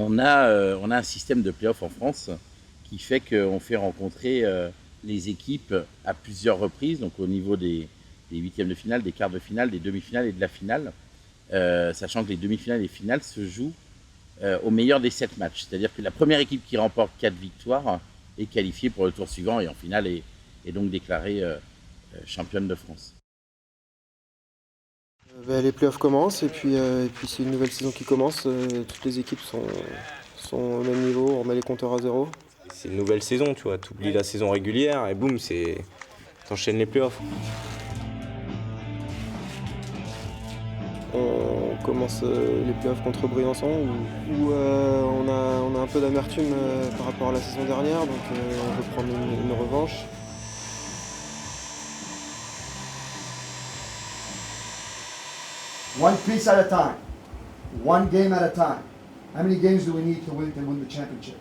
On a un système de play-off en France qui fait qu'on fait rencontrer les équipes à plusieurs reprises, donc au niveau des huitièmes de finale, des quarts de finale, des demi-finales et de la finale, sachant que les demi-finales et les finales se jouent au meilleur des 7 matchs. C'est-à-dire que la première équipe qui remporte 4 victoires est qualifiée pour le tour suivant et en finale est donc déclarée championne de France. Les playoffs commencent et puis c'est une nouvelle saison qui commence. Toutes les équipes sont au même niveau, on remet les compteurs à zéro. C'est une nouvelle saison, tu vois, t'oublies la saison régulière et boum, t'enchaînes les playoffs. On commence les playoffs contre Briançon où on a un peu d'amertume par rapport à la saison dernière, donc on veut prendre une revanche. One piece at a time, one game at a time. How many games do we need to win the championship?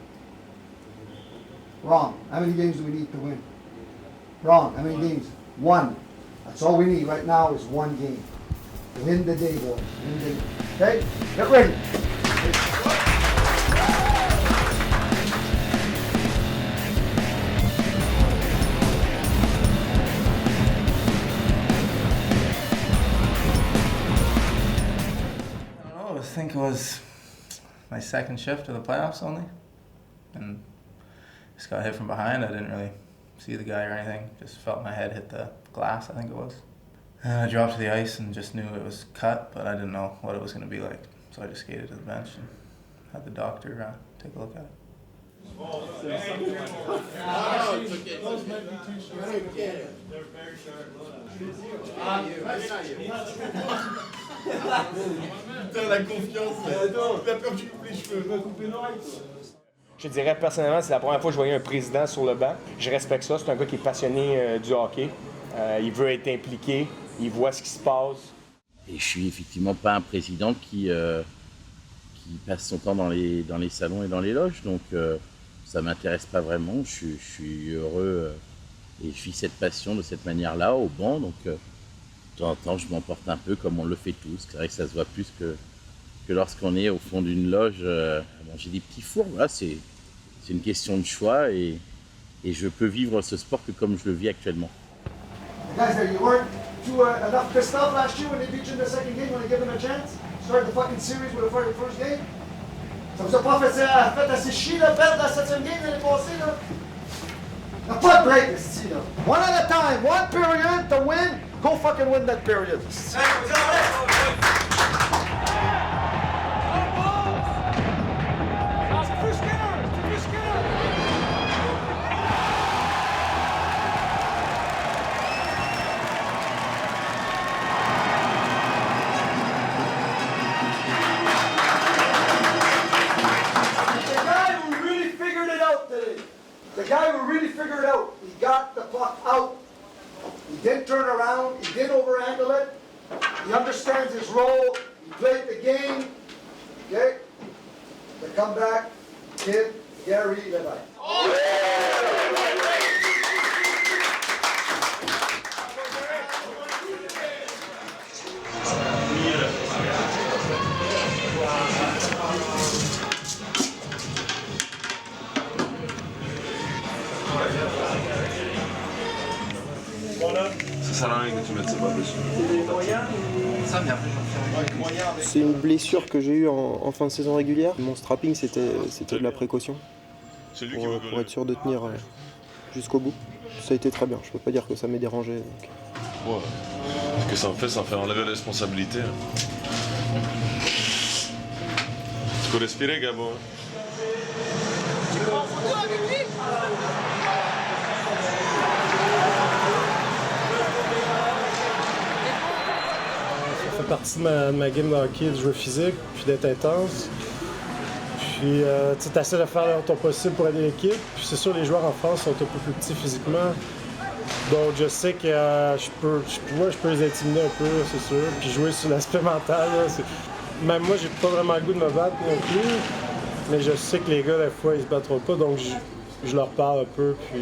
Wrong. How many games do we need to win? Wrong. How many games? One. That's all we need right now is one game. Win the day, boys. Win the day. Okay? Get ready. I think it was my second shift of the playoffs only, and just got hit from behind. I didn't really see the guy or anything, just felt my head hit the glass, I think it was. And I dropped to the ice and just knew it was cut, but I didn't know what it was going to be like, so I just skated to the bench and had the doctor take a look at it. La confiance, t'as peur que tu coupes les cheveux. Tu vas couper l'oreille, toi. Je dirais personnellement, c'est la première fois que je voyais un président sur le banc. Je respecte ça. C'est un gars qui est passionné du hockey. Il veut être impliqué. Il voit ce qui se passe. Et je suis effectivement pas un président qui passe son temps dans les salons et dans les loges. Donc ça m'intéresse pas vraiment. Je suis heureux et je vis cette passion de cette manière-là au banc. Donc de temps en temps, je m'emporte un peu comme on le fait tous. C'est vrai que ça se voit plus que lorsqu'on est au fond d'une loge. J'ai des petits fours. Voilà, c'est une question de choix et je peux vivre ce sport que comme je le vis actuellement. Guys, you weren't too enough pissed off last year when they beat you in the second game when they gave them a chance? Started the fucking series with the first game? Ça vous a pas fait assez chier, là, perdre la 7e game l'année passée, là? Y'a pas de break, ici, là. One at a time, one period to win. Go fucking win that period. The guy who really figured it out, he got the puck out. He didn't turn around, he didn't overhandle it. He understands his role, he played the game. Okay? The comeback, kid, Gary Levi. Ça sert à rien que tu mettes ça par-dessus. C'est une blessure que j'ai eue en fin de saison régulière. Mon strapping, c'était de la précaution pour être sûr de tenir jusqu'au bout. Ça a été très bien, je peux pas dire que ça m'ait dérangé. Donc. Ouais. Ce que ça en fait enlever la responsabilité. Tu peux respirer, Gabo. Tu prends en photo avec lui? Ça fait partie de ma game de hockey, de jouer physique, puis d'être intense. Puis tu essaies de faire ton possible pour aider l'équipe. Puis c'est sûr, les joueurs en France sont un peu plus petits physiquement. Donc je sais que je peux les intimider un peu, c'est sûr. Puis jouer sur l'aspect mental. Là, même moi, j'ai pas vraiment le goût de me battre non plus. Mais je sais que les gars, des fois, ils se battront pas. Donc je leur parle un peu. Puis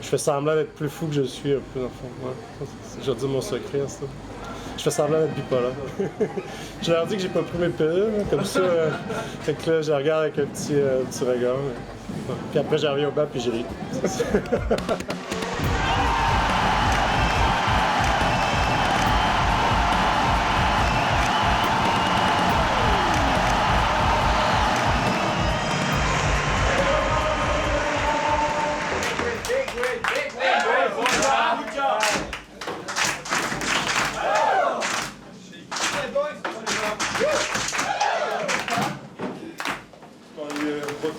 je fais semblant d'être plus fou que je suis un peu, dans le fond. Ouais. Je vais dire mon secret, ça. je fais semblant d'être bipolaire. Je leur dis que j'ai pas pris mes pilules, comme ça. Fait que là, je regarde avec un petit regard. Puis après, j'en reviens au banc, puis j'ai ri.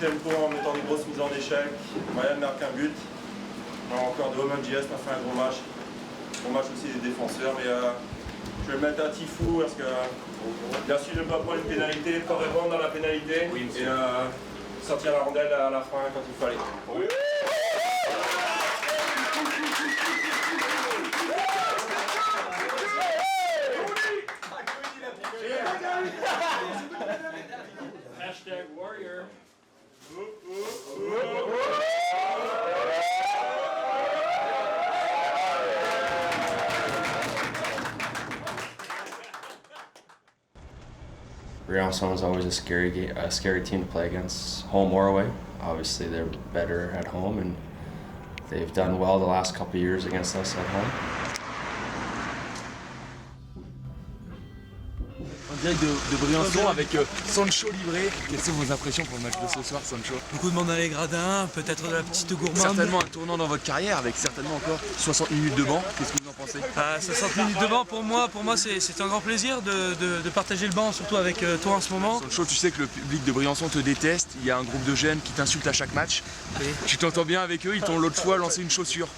Tempo en mettant des grosses mises en échec. Ryan marque un but. Encore de Roman JS m'a fait un gros match. Bon match aussi des défenseurs, mais je vais mettre un Tifou parce que bien sûr je ne peux pas prendre une pénalité, pas répondre dans la pénalité et sortir la rondelle à la fin quand il fallait. Oui. Hashtag warrior. Briançon is always a scary team to play against, home or away. Obviously, they're better at home, and they've done well the last couple of years against us at home. En direct de Briançon avec Sancho livré. Quelles sont vos impressions pour le match de ce soir, Sancho? Beaucoup de monde dans les gradins, peut-être de la petite gourmande. Certainement un tournant dans votre carrière avec certainement encore 60 minutes de banc. Qu'est-ce que vous en pensez? 60 minutes de banc pour moi c'est un grand plaisir de partager le banc, surtout avec toi en ce moment. Sancho, tu sais que le public de Briançon te déteste. Il y a un groupe de jeunes qui t'insultent à chaque match. Oui. Tu t'entends bien avec eux, ils t'ont l'autre fois lancé une chaussure.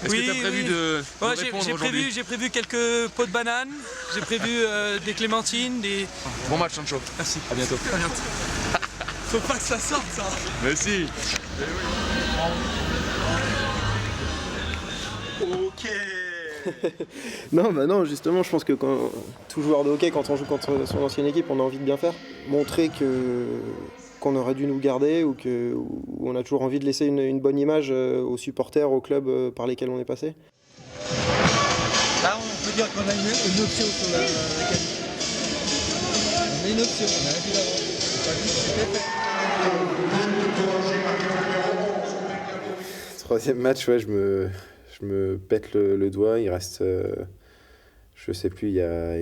Est-ce que tu as prévu de répondre aujourd'hui? J'ai prévu quelques pots de bananes, j'ai prévu des clémentines, des... Bon match, Sancho. Merci. À bientôt. À bientôt. Faut pas que ça sorte, ça. Mais si. Ok. Non, justement, je pense que quand tout joueur de hockey, quand on joue contre son ancienne équipe, on a envie de bien faire. Montrer qu'on aurait dû nous garder ou qu'on a toujours envie de laisser une bonne image aux supporters, aux clubs par lesquels on est passé. Là, on peut dire qu'on a une option sur la qualité. On a une option, on a un but d'avance. Troisième match, ouais, je me pète le doigt. Il reste, je sais plus, il y a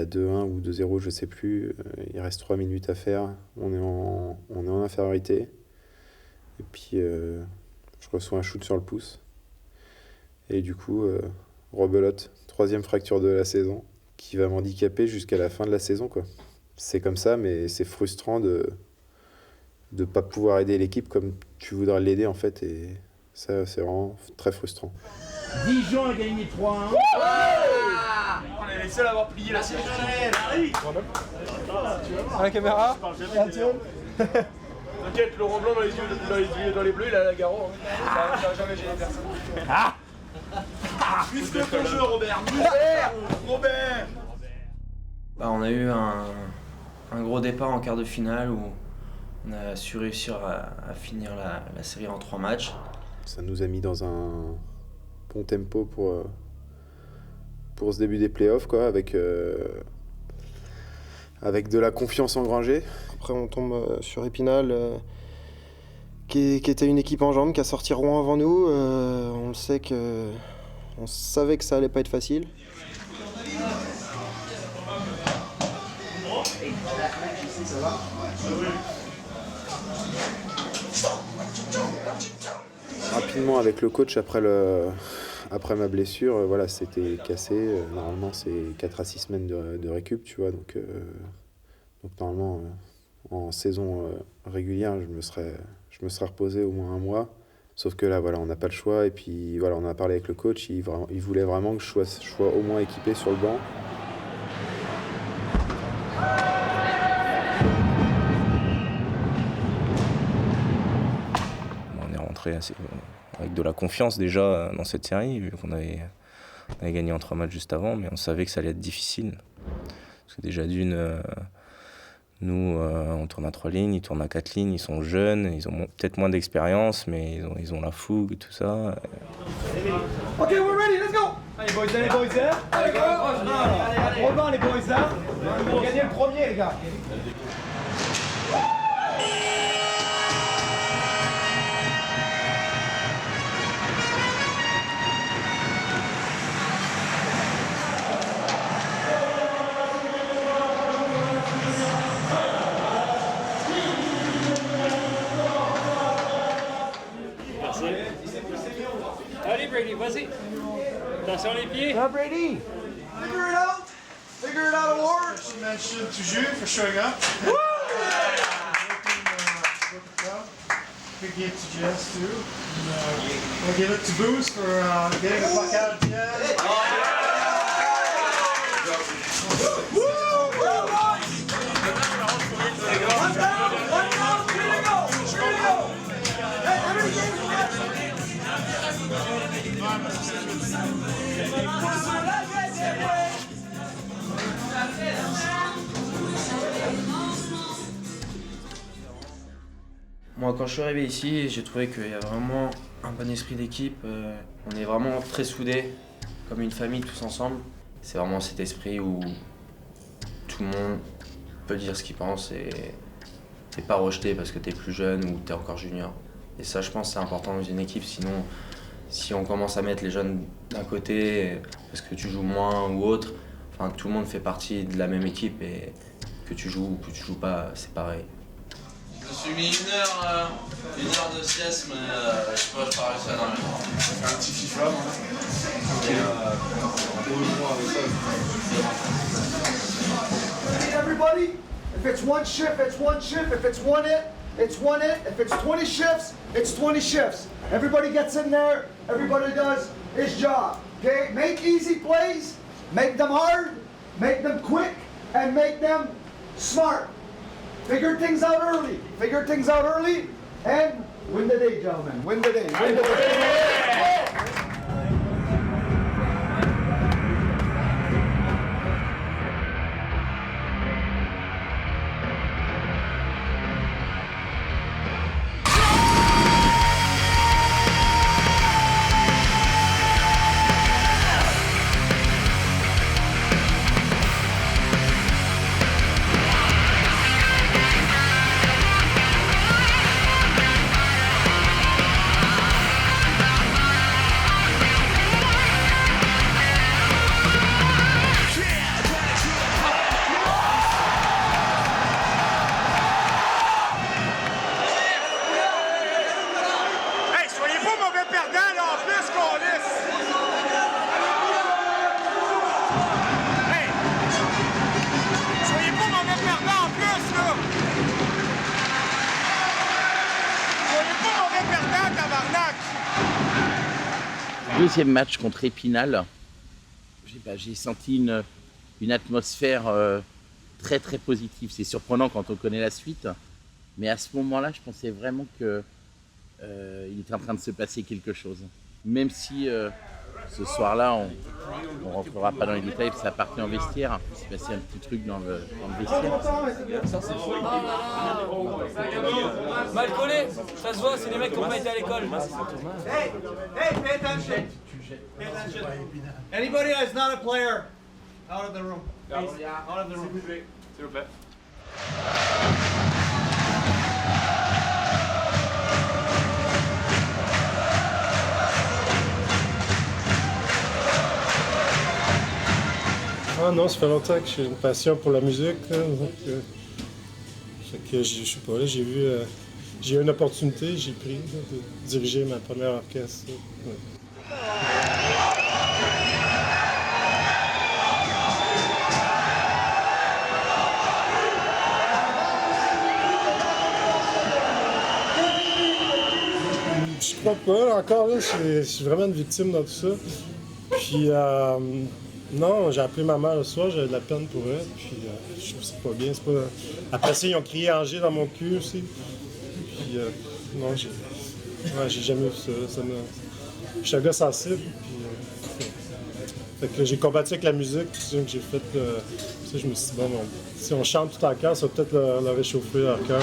2-1 ou 2-0, je sais plus. Il reste 3 minutes à faire. On est en infériorité. Et puis, je reçois un shoot sur le pouce. Et du coup, rebelote. 3e fracture de la saison, qui va m'handicaper jusqu'à la fin de la saison, quoi. C'est comme ça, mais c'est frustrant de pas pouvoir aider l'équipe comme tu voudrais l'aider, en fait. Et ça, c'est vraiment très frustrant. Dijon a gagné 3-1. On est les seuls à avoir plié la série. À la caméra. T'inquiète, Laurent Blanc dans les bleus, il a la Garo. Ça va jamais gêner personne. Muscle ton jeu, Robert. Robert. On a eu un gros départ en quart de finale où on a su réussir à finir la série en 3 matchs. Ça nous a mis dans un bon tempo pour ce début des playoffs, quoi, avec de la confiance engrangée. Après, on tombe sur Épinal, qui était une équipe en jambes, qui a sorti Rouen avant nous. On le sait on savait que ça allait pas être facile. Rapidement avec le coach après ma blessure, voilà, c'était cassé. Normalement c'est 4 à 6 semaines de récup, tu vois, donc normalement en saison régulière je me serais reposé au moins 1 mois. Sauf que là, voilà, on n'a pas le choix. Et puis, voilà, on a parlé avec le coach. Il voulait vraiment que je sois au moins équipé sur le banc. On est rentré avec de la confiance déjà dans cette série, vu qu'on avait gagné en 3 matchs juste avant. Mais on savait que ça allait être difficile. Parce que déjà Nous, on tourne à 3 lignes, ils tournent à 4 lignes, ils sont jeunes, ils ont peut-être moins d'expérience, mais ils ont la fougue et tout ça. Ok, we're ready, let's go! Allez boys, hein? Allez go! On va les boys, hein? On va gagner le premier, les gars! Allez Brady, vas-y. Attention les pieds. Now Brady! Figure it out! Figure it out award! Je mention to Jules for showing up. Big game to Jess too. We'll give it to Boost for getting the puck out at the end. Moi, quand je suis arrivé ici, j'ai trouvé qu'il y a vraiment un bon esprit d'équipe. On est vraiment très soudés, comme une famille, tous ensemble. C'est vraiment cet esprit où tout le monde peut dire ce qu'il pense et t'es pas rejeté parce que t'es plus jeune ou t'es encore junior. Et ça, je pense, c'est important dans une équipe. Sinon, si on commence à mettre les jeunes d'un côté parce que tu joues moins ou autre, enfin, tout le monde fait partie de la même équipe et que tu joues ou que tu joues pas, c'est pareil. Je me suis mis une heure de sieste, mais je sais pas, je pas réussi à dormir. Un petit FIFA, moi. Everybody, if it's one shift, it's one shift. If it's one it, it's one it. If it's 20 shifts, it's 20 shifts. Everybody gets in there, everybody does his job. Okay? Make easy plays, make them hard, make them quick, and make them smart. Figure things out early. Figure things out early, and win the day, gentlemen. Win the day. Win the day. Deuxième match contre Épinal, j'ai senti une atmosphère très très positive. C'est surprenant quand on connaît la suite, mais à ce moment-là, je pensais vraiment qu'il était en train de se passer quelque chose. Même si ce soir-là, on ne rentrera pas dans les détails, ça partait en vestiaire. Il s'est passé un petit truc dans le vestiaire. Ça, c'est fou. Mal collé, ça se voit, c'est des mecs qui n'ont pas été à l'école. Hey, pay attention. Pay attention. Anybody that's not a player, out of the room. Please, out of the room. S'il vous plaît. Ah non, ça fait longtemps que j'ai une passion pour la musique. Là, donc, fait que je sais pas, là, j'ai eu une opportunité, j'ai pris là, de diriger ma première orchestre. Ouais. Je crois pas, là, encore là, je suis vraiment une victime dans tout ça. Puis non, j'ai appelé ma mère le soir, j'avais de la peine pour elle, puis je trouve que c'est pas bien, c'est pas... Après ça, ils ont crié Angers dans mon cul aussi. Puis non, j'ai jamais vu ça, je suis un gars sensible, puis Fait que j'ai combattu avec la musique, puis j'ai fait. Je me suis dit, bon, si on chante tout en cœur, ça va peut-être leur réchauffer leur cœur.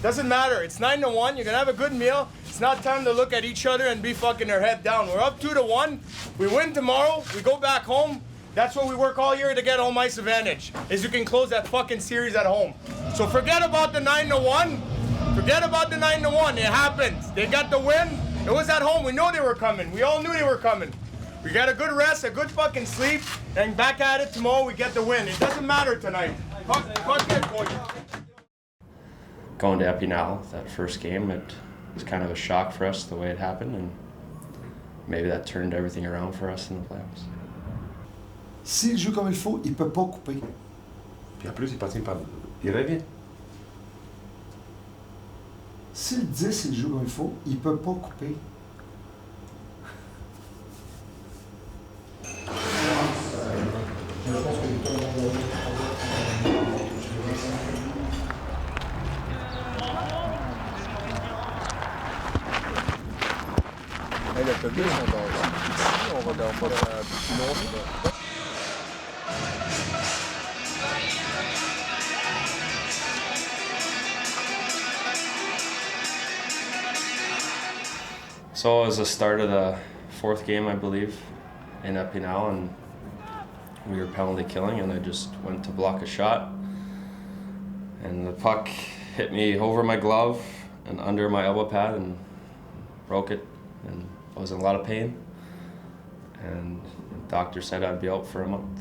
Doesn't matter. It's 9-1. You're gonna have a good meal. It's not time to look at each other and be fucking their head down. We're up 2-1. We win tomorrow. We go back home. That's what we work all year to get home ice advantage. Is you can close that fucking series at home. So forget about the 9-1. Forget about the 9-1. It happened. They got the win. It was at home. We know they were coming. We all knew they were coming. We got a good rest, a good fucking sleep, and back at it tomorrow. We get the win. It doesn't matter tonight. Fuck it, boys. Going to Épinal, that first game, it was kind of a shock for us the way it happened, and maybe that turned everything around for us in the playoffs. S'il joue comme il faut, il peut pas couper. Puis en plus, il patine pas. Il revient. Si le 10, il joue comme il faut, il peut pas couper. L'autobus, on dort ici, on va dormir un peu plus long. So it was the start of the fourth game, I believe, in Épinal, and we were penalty killing, and I just went to block a shot, and the puck hit me over my glove and under my elbow pad and broke it, and I was in a lot of pain, and the doctor said I'd be out for a month.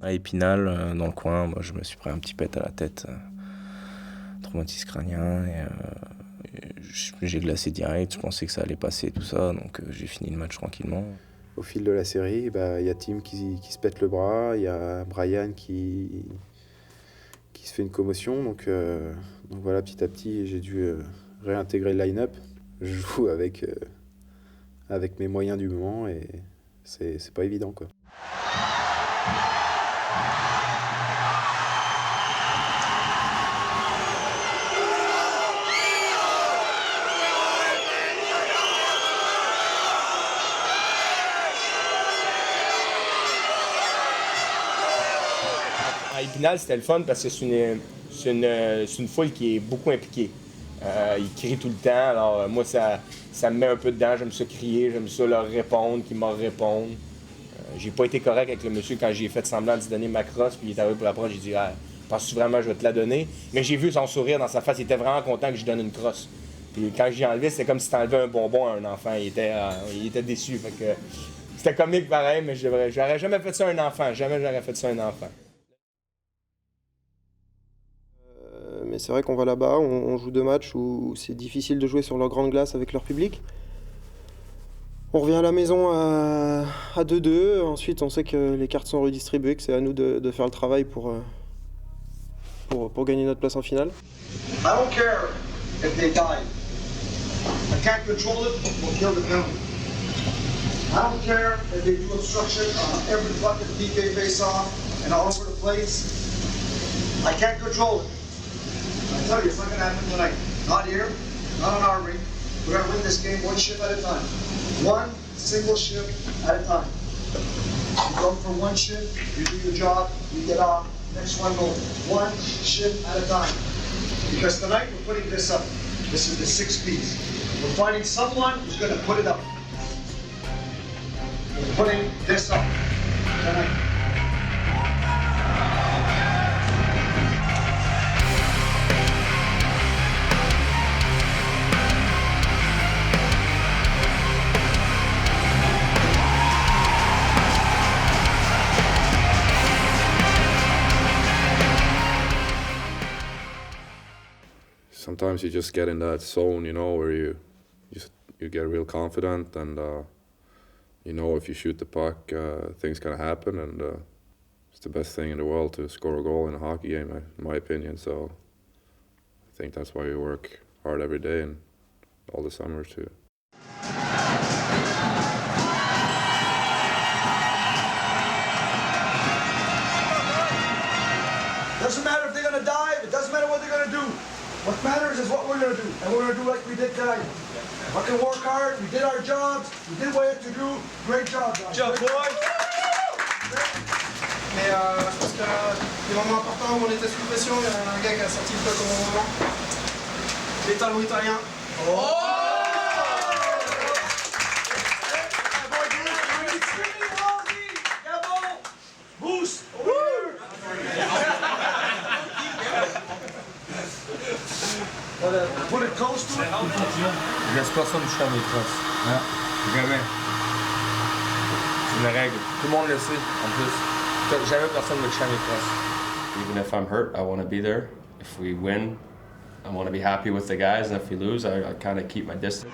À Épinal, dans le coin, moi, je me suis pris un petit pet à la tête, traumatisme crânien, et j'ai glacé direct, je pensais que ça allait passer, tout ça, donc j'ai fini le match tranquillement. Au fil de la série, y a Tim qui se pète le bras, il y a Brian qui se fait une commotion, donc voilà, petit à petit, j'ai dû réintégrer le line-up. Je joue avec mes moyens du moment, et c'est pas évident, quoi. À Épinal, c'était le fun parce que c'est une foule qui est beaucoup impliquée. Ils crient tout le temps, alors moi, ça me met un peu dedans. J'aime ça crier, j'aime ça leur répondre, qu'ils me répondent. J'ai pas été correct avec le monsieur quand j'ai fait semblant de lui donner ma crosse, puis il est arrivé pour la proche, j'ai dit « penses-tu vraiment que je vais te la donner? » Mais j'ai vu son sourire dans sa face, il était vraiment content que je lui donne une crosse. Puis quand j'ai enlevé, c'était comme si t'enlevais un bonbon à un enfant, il était déçu. Fait que c'était comique pareil, mais j'aurais jamais fait ça à un enfant, jamais j'aurais fait ça à un enfant. Mais c'est vrai qu'on va là-bas, on joue 2 matchs où c'est difficile de jouer sur leur grande glace avec leur public. On revient à la maison à 2-2, ensuite on sait que les cartes sont redistribuées, que c'est à nous de faire le travail pour gagner notre place en finale. I don't care if they die. I can't control it, we'll kill the penalty. I don't care if they do obstruction on every fucking PK face-off and all over the place. I can't control it. I tell you, it's not going to happen tonight. Not here, not on our ring. We're going to win this game one shift at a time. One single shift at a time. You go for one shift, you do your job, you get off, next one goes. One shift at a time. Because tonight we're putting this up. This is the 6 piece. We're finding someone who's going to put it up. We're putting this up tonight. sometimes you just get in that zone, you know, where you get real confident, and you know, if you shoot the puck, things can happen, and it's the best thing in the world to score a goal in a hockey game, in my opinion. So I think that's why we work hard every day and all the summers too. Doesn't matter if they're gonna dive, it doesn't matter what they're gonna do. What matters is what we're gonna do, and we're gonna do like we did tonight. Fucking work hard, we did our jobs, we did what we had to do. Great job, guys. Job, boys! Mais je pense que des moments importants où on était sous pression, il y a un gars qui a sorti le puck au bon moment. Les talons italiens. Boost! Put it close to it. Je laisse personne toucher à mes crosses. Hein? Jamais. C'est une règle. Tout le monde le sait, en plus. Jamais personne ne touche à mes crosses. Even if I'm hurt, I want to be there. If we win, I want to be happy with the guys, and if we lose, I kind of keep my distance.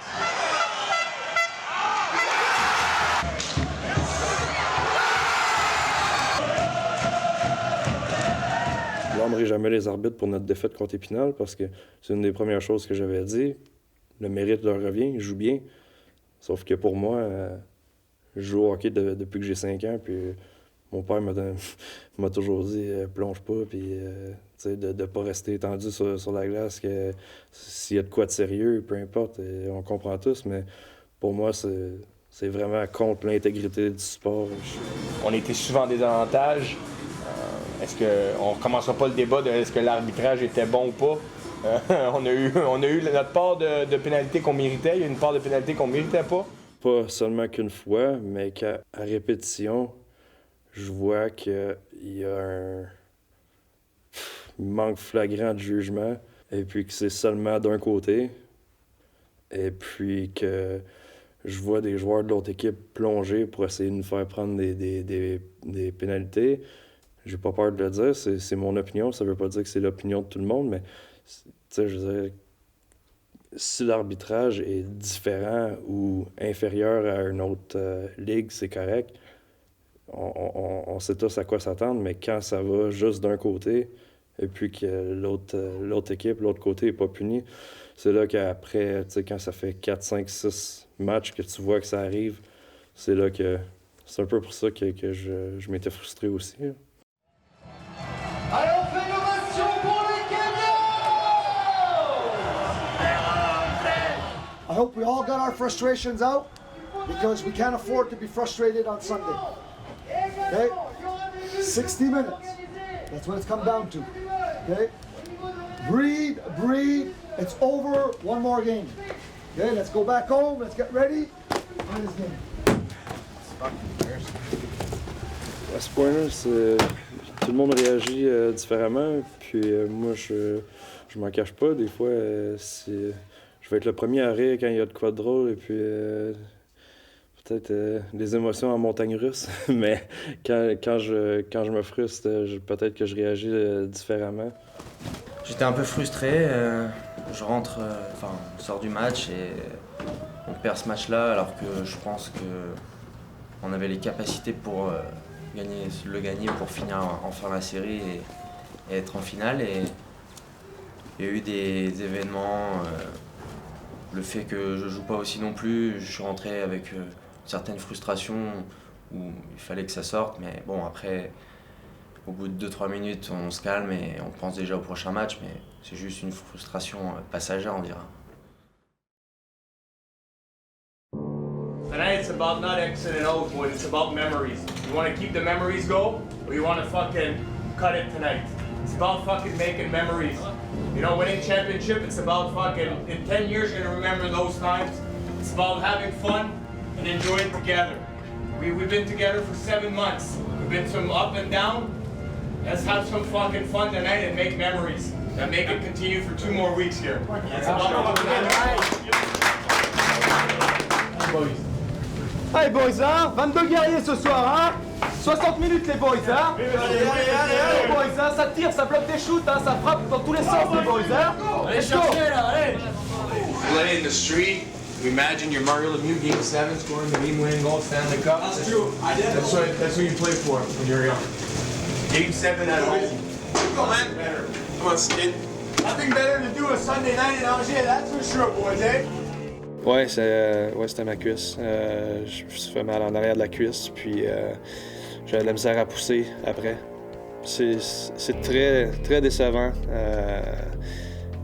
Je blâmerai jamais les arbitres pour notre défaite contre Épinal parce que c'est une des premières choses que j'avais dit. Le mérite leur revient, ils jouent bien. Sauf que pour moi, je joue au hockey depuis que j'ai 5 ans. Puis mon père m'a toujours dit plonge pas, puis de ne pas rester étendu sur la glace. Que s'il y a de quoi de sérieux, peu importe, on comprend tous. Mais pour moi, c'est vraiment contre l'intégrité du sport. On était souvent en désavantage. Est-ce qu'on ne recommencera pas le débat de est-ce que l'arbitrage était bon ou pas? On a eu notre part de pénalité qu'on méritait. Il y a une part de pénalité qu'on ne méritait pas. Pas seulement qu'une fois, mais qu'à répétition, je vois qu'il y a un manque flagrant de jugement, et puis que c'est seulement d'un côté, et puis que je vois des joueurs de l'autre équipe plonger pour essayer de nous faire prendre des pénalités. J'ai pas peur de le dire, c'est mon opinion. Ça veut pas dire que c'est l'opinion de tout le monde, mais je veux dire, si l'arbitrage est différent ou inférieur à une autre ligue, c'est correct. On sait tous à quoi s'attendre, mais quand ça va juste d'un côté, et puis que l'autre équipe, l'autre côté n'est pas puni, c'est là qu'après, quand ça fait 4, 5, 6 matchs que tu vois que ça arrive, c'est là que c'est un peu pour ça que je m'étais frustré aussi. Là. Allez, on fait une ovation pour les Kenyans! I hope we all got our frustrations out, because we can't afford to be frustrated on Sunday. Okay? 60 minutes. That's what it's come down to. Okay? Breathe. It's over. One more game. Okay, let's go back home. Let's get ready. Win this game. À ce point-là, tout le monde réagit différemment. Puis moi, je m'en cache pas. Des fois, je vais être le premier à rire quand il y a de quoi de drôle. Et puis peut-être des émotions en montagne russe. Mais quand je me frustre, peut-être que je réagis différemment. J'étais un peu frustré. Je rentre, on sort du match et on perd ce match-là, alors que je pense qu'on avait les capacités pour le gagner pour finir enfin la série et être en finale. Et il y a eu des événements, le fait que je joue pas aussi non plus, je suis rentré avec certaines frustrations où il fallait que ça sorte, mais bon, après, au bout de 2-3 minutes, on se calme et on pense déjà au prochain match, mais c'est juste une frustration passagère, on dira. Tonight it's about not Xing and O's, boys. It's about memories. You want to keep the memories go, or you want to fucking cut it tonight? It's about fucking making memories. You know, winning championship, it's about fucking, in 10 years you're going to remember those times. It's about having fun and enjoying together. We've been together for 7 months. We've been some up and down. Let's have some fucking fun tonight and make memories. And make it continue for 2 more weeks here. It's about Allez boys, hein, 22 guerriers ce soir, hein. 60 minutes les boys, hein? Allez, les boys, hein? Ça tire, ça bloque des shoots, hein? Ça frappe dans tous les sens les boys, hein? Allez chercher là, allez! Play in the street. Imagine you're Mario Lemieux, Game 7, scoring the game-winning goal, Stanley Cup. That's true. I did. That's what you play for when you're young. Game 7 at home. Go man. Come on, skid. Nothing better to do a Sunday night in Angers, that's for sure, boys, eh? Ouais, c'était ma cuisse. Je me suis fait mal en arrière de la cuisse, puis j'avais de la misère à pousser après. C'est très, très décevant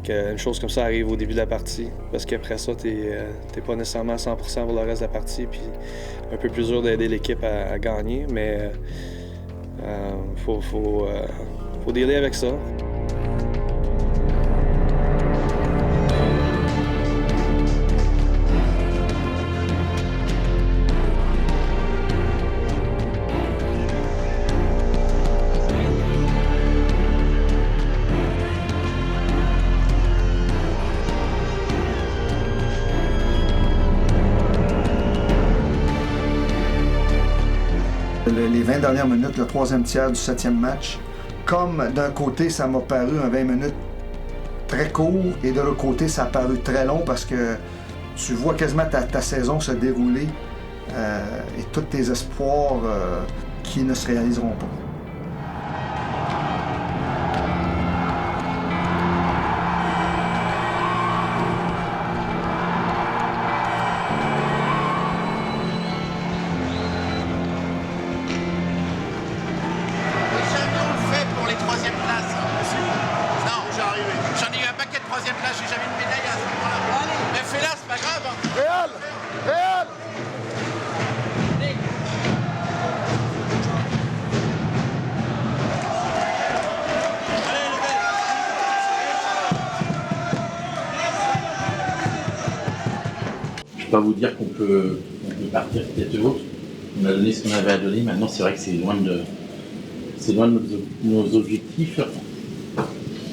qu'une chose comme ça arrive au début de la partie, parce qu'après ça, t'es pas nécessairement à 100% pour le reste de la partie, puis un peu plus dur d'aider l'équipe à gagner, mais faut dealer avec ça. Les 20 dernières minutes, le troisième tiers du 7e match, comme d'un côté, ça m'a paru un 20 minutes très court, et de l'autre côté, ça a paru très long parce que tu vois quasiment ta saison se dérouler et tous tes espoirs qui ne se réaliseront pas. Pas vous dire qu'on peut partir tête haute. On a donné ce qu'on avait à donner. Maintenant, c'est vrai que c'est loin de nos objectifs.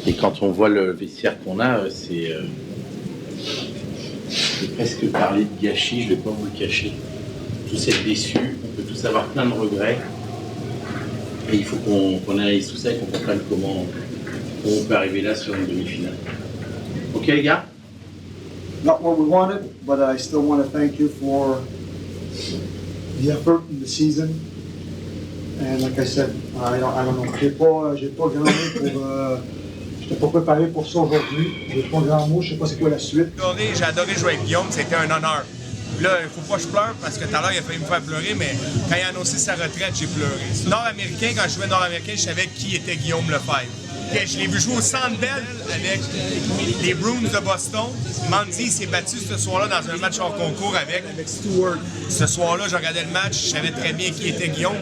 Et quand on voit le vestiaire qu'on a, c'est presque parler de gâchis. Je ne vais pas vous le cacher. Tous être déçus. On peut tous avoir plein de regrets. Et il faut qu'on analyse tout ça et qu'on comprenne comment on peut arriver là sur une demi-finale. Ok les gars? Not what we wanted, but I still want to thank you for the effort in the season. And like I said, I don't know. J'ai pas grand mot pour. J'étais pas préparé pour ça aujourd'hui. J'ai pas grand mot. Je sais pas c'est quoi la suite. J'ai adoré jouer avec Guillaume. C'était un honneur. Là, il faut pas que je pleure parce que tout à l'heure, il a failli me faire pleurer, mais quand il a annoncé sa retraite, j'ai pleuré. Nord-américain, quand je jouais nord-américain, je savais qui était Guillaume Lefebvre. Je l'ai vu jouer au Centre Bell avec les Bruins de Boston. Mandy s'est battu ce soir-là dans un match hors concours avec Stewart. Ce soir-là, je regardais le match, je savais très bien qui était Guillaume.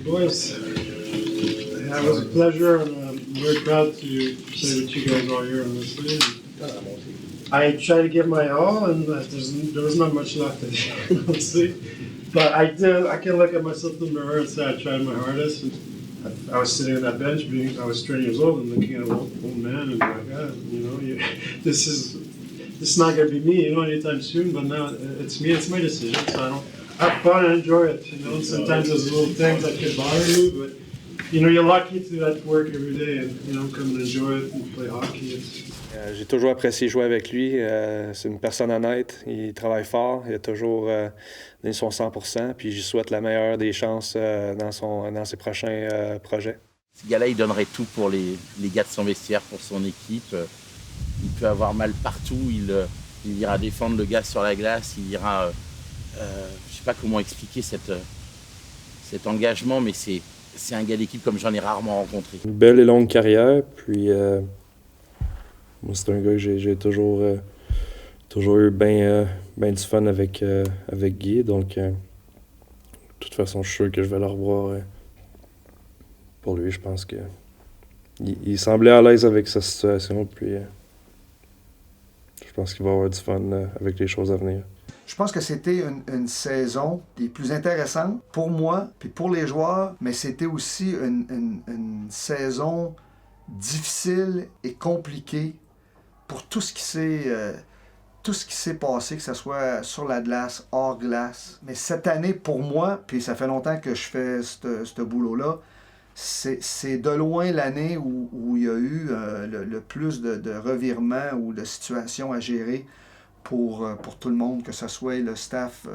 Boys, it was a pleasure and I'm very proud to play with you guys all year, honestly. I try to give my all and there was not much left, honestly. But I can look at myself in the mirror and say I tried my hardest. I was sitting on that bench, I was 20 years old, and looking at an old man, and like, this is not gonna be me, anytime soon. But now it's me, it's my decision. So I don't have fun and enjoy it. Sometimes there's little things that could bother you, but you're lucky to have to work every day and come and enjoy it and play hockey. J'ai toujours apprécié jouer avec lui. C'est une personne honnête. Il travaille fort. Il a toujours donné son 100%. Puis je lui souhaite la meilleure des chances dans ses prochains projets. Ce gars-là, il donnerait tout pour les gars de son vestiaire, pour son équipe. Il peut avoir mal partout. Il ira défendre le gars sur la glace. Il ira... je ne sais pas comment expliquer cet engagement, mais c'est un gars d'équipe comme j'en ai rarement rencontré. Une belle et longue carrière. Puis... moi, c'est un gars que j'ai toujours eu bien du fun avec Guy. Donc, de toute façon, je suis sûr que je vais le revoir. Pour lui, je pense qu'il semblait à l'aise avec sa situation. Puis, je pense qu'il va avoir du fun avec les choses à venir. Je pense que c'était une saison des plus intéressantes pour moi puis pour les joueurs, mais c'était aussi une saison difficile et compliquée pour tout ce qui s'est tout ce qui s'est passé, que ce soit sur la glace, hors glace. Mais cette année, pour moi, puis ça fait longtemps que je fais ce boulot-là, c'est de loin l'année où il y a eu le plus de revirements ou de situations à gérer pour tout le monde, que ce soit le staff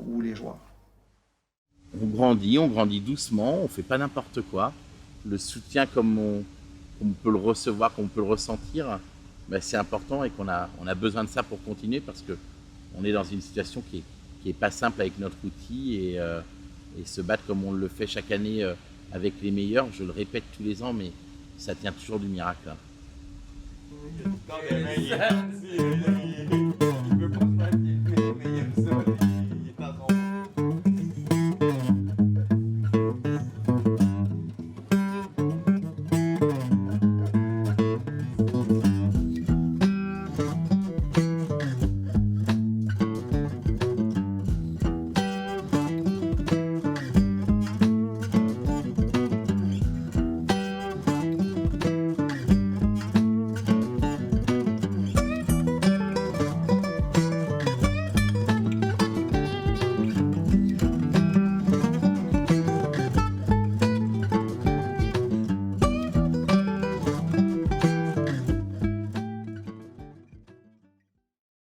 ou les joueurs. On grandit doucement, on ne fait pas n'importe quoi. Le soutien comme on peut le recevoir, comme on peut le ressentir, ben c'est important et qu'on a besoin de ça pour continuer parce qu'on est dans une situation qui est pas simple avec notre outil et se battre comme on le fait chaque année avec les meilleurs, je le répète tous les ans, mais ça tient toujours du miracle.